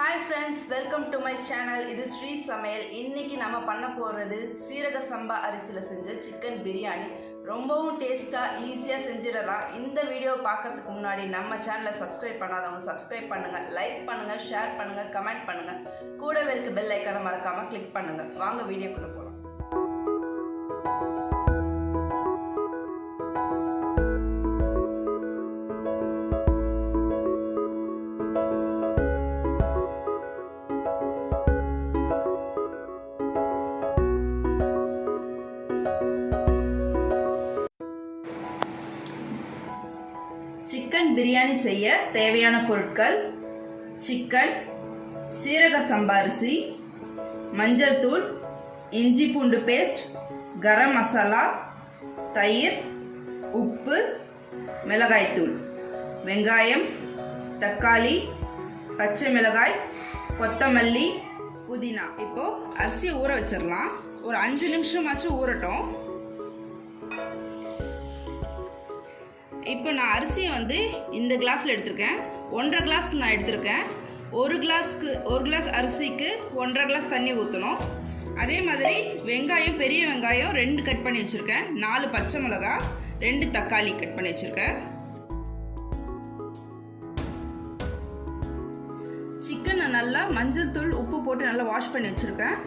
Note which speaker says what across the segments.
Speaker 1: Hi friends, welcome to my channel. This is Sri Samayal. இன்னைக்கு நாம பண்ண போறது சீரக சம்பா அரிசில செஞ்ச சிக்கன் பிரியாணி. ரொம்பவும் டேஸ்டா ஈஸியா செஞ்சிடலாம். இந்த வீடியோ பார்க்கிறதுக்கு முன்னாடி நம்ம சேனலை சப்ஸ்கிரைப் பண்ணாதவங்க சப்ஸ்கிரைப் பண்ணுங்க, லைக் பண்ணுங்க, ஷேர் பண்ணுங்க, கமெண்ட் பண்ணுங்க. கூடவே இருக்க பெல் ஐகானை மறக்காம கிளிக் பண்ணுங்க. வாங்க வீடியோக்குள்ள போலாம். சிக்கன் பிரியாணி செய்ய தேவையான பொருட்கள்: சிக்கன், சீரக சம்பா அரிசி, மஞ்சள் தூள், இஞ்சி பூண்டு பேஸ்ட், கரம் மசாலா, தயிர், உப்பு, மிளகாய்த்தூள், வெங்காயம், தக்காளி, பச்சை மிளகாய், கொத்தமல்லி, புதினா. இப்போ அரிசியை ஊற வச்சிடலாம். ஒரு 5 நிமிஷமாச்சும் ஊறட்டும். இப்போ நான் அரிசியை இந்த கிளாஸில் எடுத்திருக்கேன். 1.5 கிளாஸ்க்கு நான் எடுத்திருக்கேன். ஒரு கிளாஸ் அரிசிக்கு 1.5 கிளாஸ் தண்ணி ஊற்றணும். அதே மாதிரி வெங்காயம், பெரிய வெங்காயம் 2 கட் பண்ணி வச்சுருக்கேன். 4 பச்சை மிளகா, 2 தக்காளி கட் பண்ணி வச்சுருக்கேன். சிக்கனை நல்லா மஞ்சள் தூள், உப்பு போட்டு நல்லா வாஷ் பண்ணி வச்சுருக்கேன்.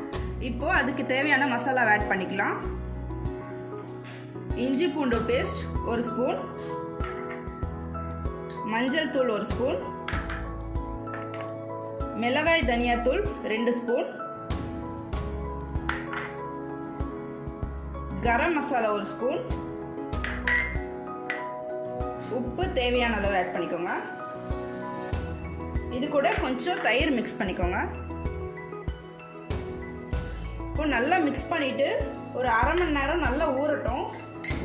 Speaker 1: இப்போது அதுக்கு தேவையான மசாலா ஆட் பண்ணிக்கலாம். இஞ்சி பூண்டு பேஸ்ட் 1 ஸ்பூன், மஞ்சள் தூள் 1 ஸ்பூன், மிளகாய் தனியாத்தூள் 2 ஸ்பூன், கரம் மசாலா 1 ஸ்பூன், உப்பு தேவையான அளவு ஆட் பண்ணிக்கோங்க. இது கூட கொஞ்சம் தயிர் மிக்ஸ் பண்ணிக்கோங்க. இப்போ நல்லா மிக்ஸ் பண்ணிவிட்டு ஒரு 1/2 மணி நேரம் நல்லா ஊறட்டும்.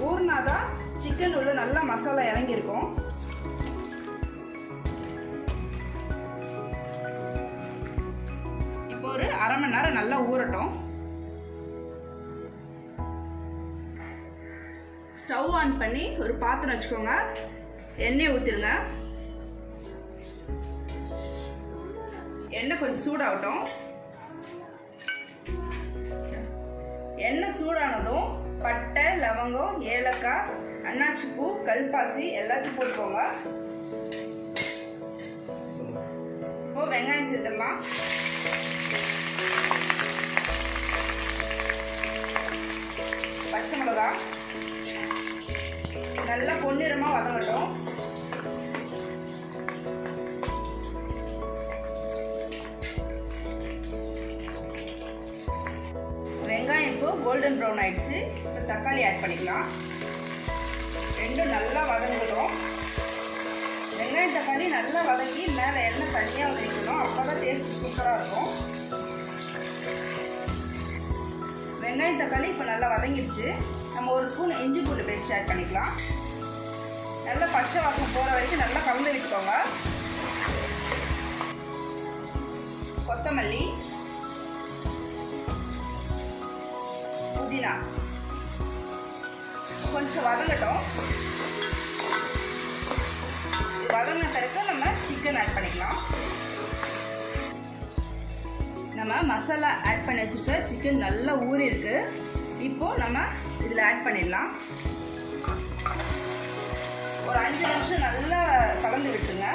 Speaker 1: ஊறினாதான் சிக்கன் உள்ள நல்லா மசாலா இறங்கியிருக்கும். ஒரு 1/2 மணி நேரம் நல்லா ஊறட்டும். ஸ்டவ் ஆன் பண்ணி ஒரு பாத்திரம் வச்சுக்கோங்க. எண்ணெய் ஊற்றிடுங்க. எண்ணெய் கொஞ்சம் சூடாகட்டும். எண்ணெய் சூடானதும் பட்டை, லவங்கம், ஏலக்காய், அன்னாச்சி பூ, கல்பாசி எல்லாத்தையும் போட்டுக்கோங்க. இப்போ வெங்காயம் சேர்த்துடலாம். பச்சை மிளகா நல்லா பொன்னிறமாக வதங்கட்டும். வெங்காயம் இப்போ கோல்டன் ப்ரௌன் ஆயிடுச்சு. இப்போ தக்காளி ஆட் பண்ணிக்கலாம். ரெண்டும் நல்லா வதங்கணும். வெங்காயம் தக்காளி நல்லா வதங்கி மேலே எண்ணெய் தனியாக வதக்கணும். அப்போ தான் டேஸ்ட் சூப்பராக இருக்கும். வெங்காயம் தக்காளி இப்போ நல்லா வதங்கிடுச்சு. நம்ம 1 ஸ்பூன் இஞ்சி பூண்டு பேஸ்ட் ஆட் பண்ணிக்கலாம். நல்லா பச்சை வாசம் போகிற வரைக்கும் நல்லா கலந்து விட்டுக்கோங்க. கொத்தமல்லி, புதினா கொஞ்சம் வதங்கட்டும். வதங்கின பிறகு நம்ம சிக்கன் ஆட் பண்ணிக்கலாம். நம்ம மசாலா ஆட் பண்ணி வச்சுருக்க சிக்கன் நல்லா ஊறி இருக்கு. இப்போ நம்ம இதில் ஆட் பண்ணிடலாம். ஒரு 5 நிமிஷம் நல்லா கலந்து விட்டுருங்க.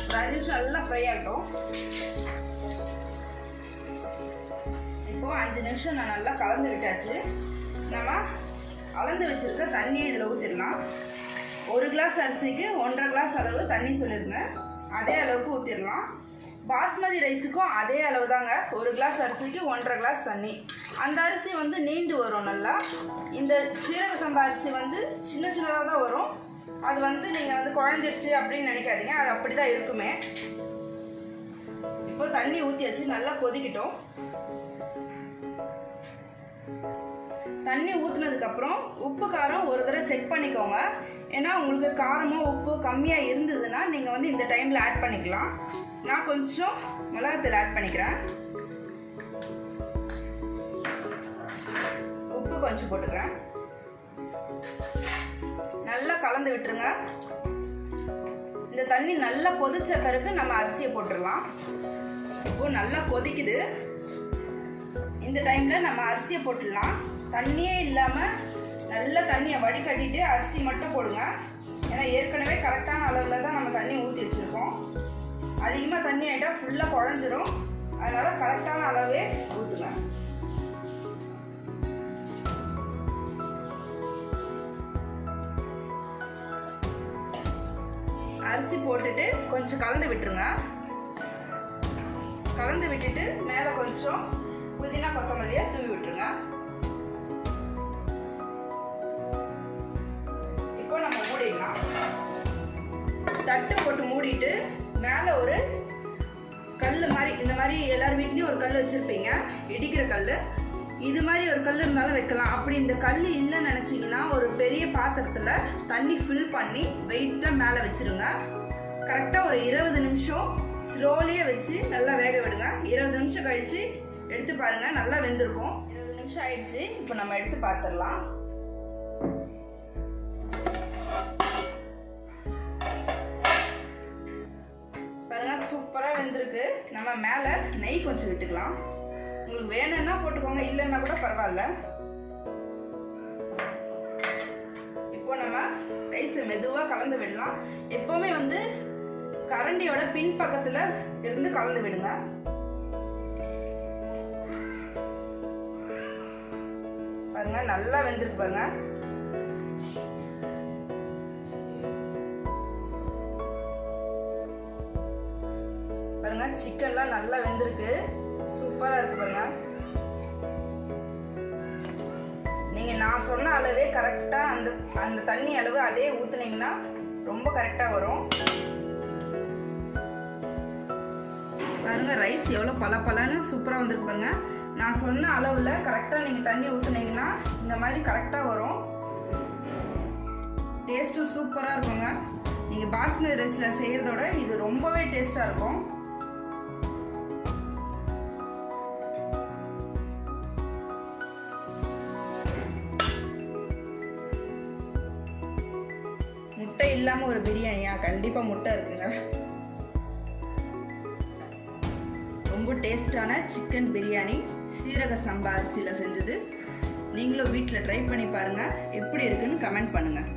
Speaker 1: ஒரு 5 நிமிஷம் நல்லா ஃப்ரை ஆகட்டும். இப்போ 5 நிமிஷம் நான் நல்லா கலந்து விட்டாச்சு. நம்ம அளந்து வச்சிருக்க தண்ணியை இதில் ஊற்றிடலாம். 1 கிளாஸ் அரிசிக்கு 1.5 கிளாஸ் அளவு தண்ணி சொல்லியிருந்தேன். அதே அளவுக்கு ஊற்றிடலாம். பாஸ்மதி ரைஸுக்கும் அதே அளவு தாங்க. 1 கிளாஸ் அரிசிக்கு 1.5 கிளாஸ் தண்ணி. அந்த அரிசி நீண்டு வரும் நல்லா. இந்த சீரக சம்பா அரிசி சின்ன சின்னதாக தான் வரும். அது நீங்கள் குழஞ்சிடுச்சு அப்படின்னு நினைக்காதீங்க. அது அப்படி தான் இருக்குமே. இப்போ தண்ணி ஊற்றியாச்சு. நல்லா கொதிக்கிட்டோம். தண்ணி ஊற்றுனதுக்கப்புறம் உப்பு காரம் ஒரு தடவை செக் பண்ணிக்கோங்க. ஏன்னா உங்களுக்கு காரமோ உப்பு கம்மியாக இருந்ததுன்னா நீங்கள் இந்த டைமில் ஆட் பண்ணிக்கலாம். நான் கொஞ்சம் மிளகாத்தூள் ஆட் பண்ணிக்கிறேன். உப்பு கொஞ்சம் போட்டுக்கிறேன். நல்லா கலந்து விட்டுருங்க. இந்த தண்ணி நல்லா கொதிச்ச பிறகு நம்ம அரிசியை போட்டுடலாம். இப்போ நல்லா கொதிக்குது. இந்த டைம்ல நம்ம அரிசியை போட்டுடலாம். தண்ணியே இல்லாமல் நல்லா தண்ணியை வடிகட்டிட்டு அரிசி மட்டும் போடுங்க. ஏன்னா ஏற்கனவே கரெக்டான அளவில் தான் நம்ம தண்ணி ஊற்றி வச்சுருக்கோம். அதிகமாக தண்ணி ஆகிட்டால் ஃபுல்லாக குழஞ்சிரும். அதனால் கரெக்டான அளவே ஊற்றுங்க. அரிசி போட்டுட்டு கொஞ்சம் கலந்து விட்டுருங்க. கலந்து விட்டுட்டு மேலே கொஞ்சம் புதினா கொத்தமல்லியை தூவி விட்டுருங்க. இப்போ நம்ம மூடிடலாம். தட்டு போட்டு மூடிட்டு மேலே ஒரு கல் மாதிரி, இந்த மாதிரி எல்லார் வீட்லேயும் ஒரு கல் வச்சுருப்பீங்க, இடிக்கிற கல். இது மாதிரி ஒரு கல் இருந்தாலும் வைக்கலாம். அப்படி இந்த கல் இல்லைன்னு நினச்சிங்கன்னா ஒரு பெரிய பாத்திரத்தில் தண்ணி ஃபில் பண்ணி வெயிட்டாக மேலே வச்சுருங்க. கரெக்டாக ஒரு 20 நிமிஷம் ஸ்லோலியே வச்சு நல்லா வேக விடுங்க. 20 நிமிஷம் கழித்து எடுத்து பாருங்கள், நல்லா வெந்திருக்கும். 20 நிமிஷம் ஆயிடுச்சு. இப்போ நம்ம எடுத்து பார்த்துடலாம். பாருங்கள், சூப்பராக வெந்திருக்கு. நம்ம மேலே நெய் கொஞ்சம் விட்டுக்கலாம். உங்களுக்கு வேணும்னா போட்டுக்கோங்க, இல்லைன்னா கூட பரவாயில்ல. இப்போ நம்ம ரைஸை மெதுவாக கலந்து விடலாம். எப்போவுமே வந்து கரண்டியோட பின் பக்கத்தில் இருந்து கலந்து விடுங்க. பாருங்க, நல்லா வெந்திருக்கு பாருங்க. பாருங்க, சிக்கன்லாம் நல்லா வெந்திருக்கு. சூப்பராக இருக்கு பாருங்க. நீங்கள் நான் சொன்ன அளவே கரெக்டாக அந்த தண்ணி அளவு அதே ஊற்றுனீங்கன்னா ரொம்ப கரெக்டாக வரும். பாருங்க, ரைஸ் எவ்வளோ பலன்னு சூப்பராக வந்திருக்கு பாருங்க. நான் சொன்ன அளவில் கரெக்டாக நீங்கள் தண்ணி ஊற்றுனீங்கன்னா இந்த மாதிரி கரெக்டாக வரும். டேஸ்ட்டும் சூப்பராக இருக்குங்க. நீங்கள் பாஸ்மதி ரைஸில் செய்கிறதோட இது ரொம்பவே டேஸ்ட்டாக இருக்கும். முட்டை இல்லாமல் ஒரு பிரியாணியா? கண்டிப்பாக முட்டை இருக்குங்க. ரொம்ப டேஸ்டான சிக்கன் பிரியாணி சீரக சம்பா அரிசியில் செஞ்சது. நீங்களும் வீட்டில் ட்ரை பண்ணி பாருங்கள். எப்படி இருக்குன்னு கமெண்ட் பண்ணுங்கள்.